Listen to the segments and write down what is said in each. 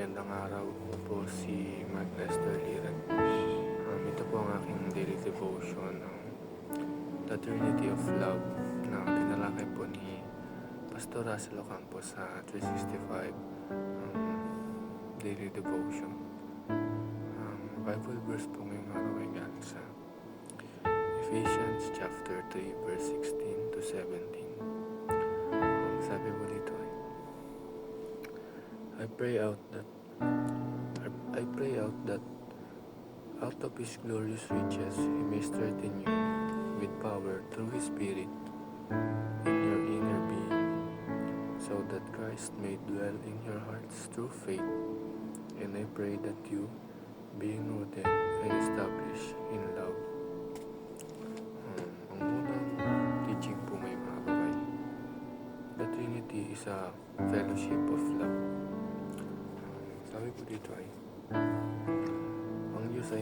Magandang araw po, si Mark Lester Liran. Ito po ang aking daily devotion, The Trinity of Love, na tinalakay po ni Pastor Russell Ocampo sa 365 daily devotion. Bible verse po ngayong araw ay galing sa Ephesians chapter 3 verse 16 to 17. Sabi po dito ay, I pray out that out of His glorious riches He may strengthen you with power through His Spirit in your inner being, so that Christ may dwell in your hearts through faith. And I pray that you, being rooted and established in love. Ang unang teaching po ngayong araw ay the Trinity is a fellowship of love. Sabi po dito ay ang Diyos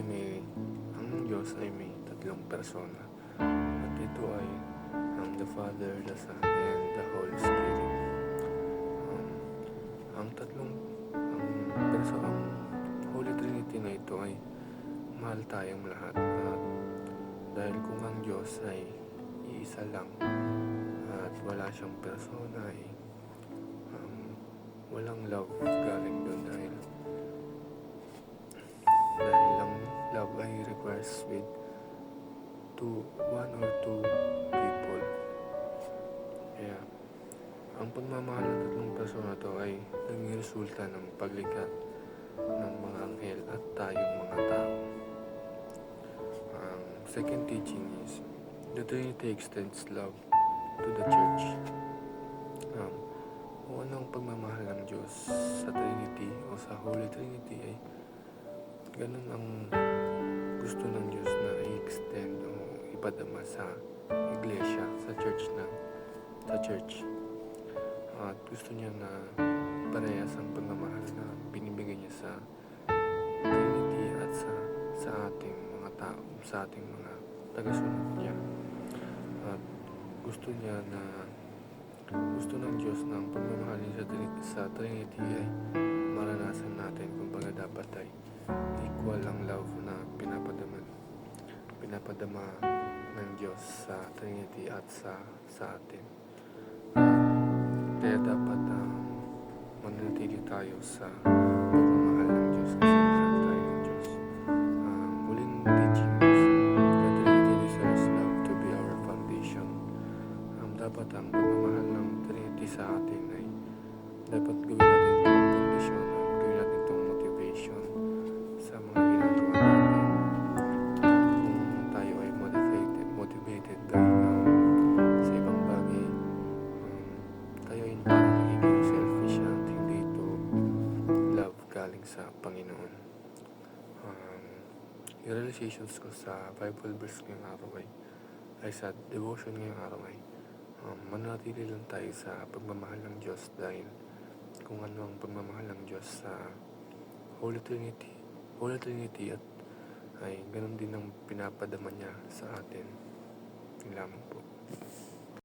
ay may tatlong persona, at ito ay the Father, the Son, and the Holy Spirit. Ang Holy Trinity na ito ay mahal tayong lahat, at dahil kung ang Diyos ay iisa lang at wala siyang persona ay walang love galing doon, dahil ang love ay requires with one or two people. Kaya ang pagmamahal ng tatlong persona to ay naging resulta ng paglikha ng mga anghel at tayong mga tao. Ang second teaching is the Trinity extends love to the church. Kung ano ang pagmamahal ng Diyos sa Trinity o sa Holy Trinity ay ganun ang gusto ng Diyos na i-extend o ipadama sa iglesia, sa church. At gusto niya na parehas ang pagmamahal na binibigay niya sa Trinity at sa ating mga tao, sa ating mga tagasunod niya. At gusto ng Diyos na ang pagmamahal niya sa Trinity ay maranasan natin. Kumbaga dapat ay equal ang love na pinapadama ng Diyos sa Trinity at sa atin. Kaya dapat manatili tayo sa pagmamahal ng Diyos, kasi mahal tayo ng Diyos. Muling teaching is the Trinity deserves love to be our foundation. Dapat ang pagmamahal ng Trinity sa atin ay dapat gawin natin itong foundation, gawin natin itong motivation sa mga ginagawa natin. Kung tayo ay motivated sa ibang bagay, tayo ay parang nagiging selfish at hindi ito love galing sa Panginoon. Yung realizations ko sa Bible verse ngayong araw ay sa devotion ngayong araw ay manatili lang tayo sa pagmamahal ng Diyos, dahil kung ano ang pagmamahal ng Diyos sa Holy Trinity at ay ganun din ang pinapadama niya sa atin. Yun lamang po.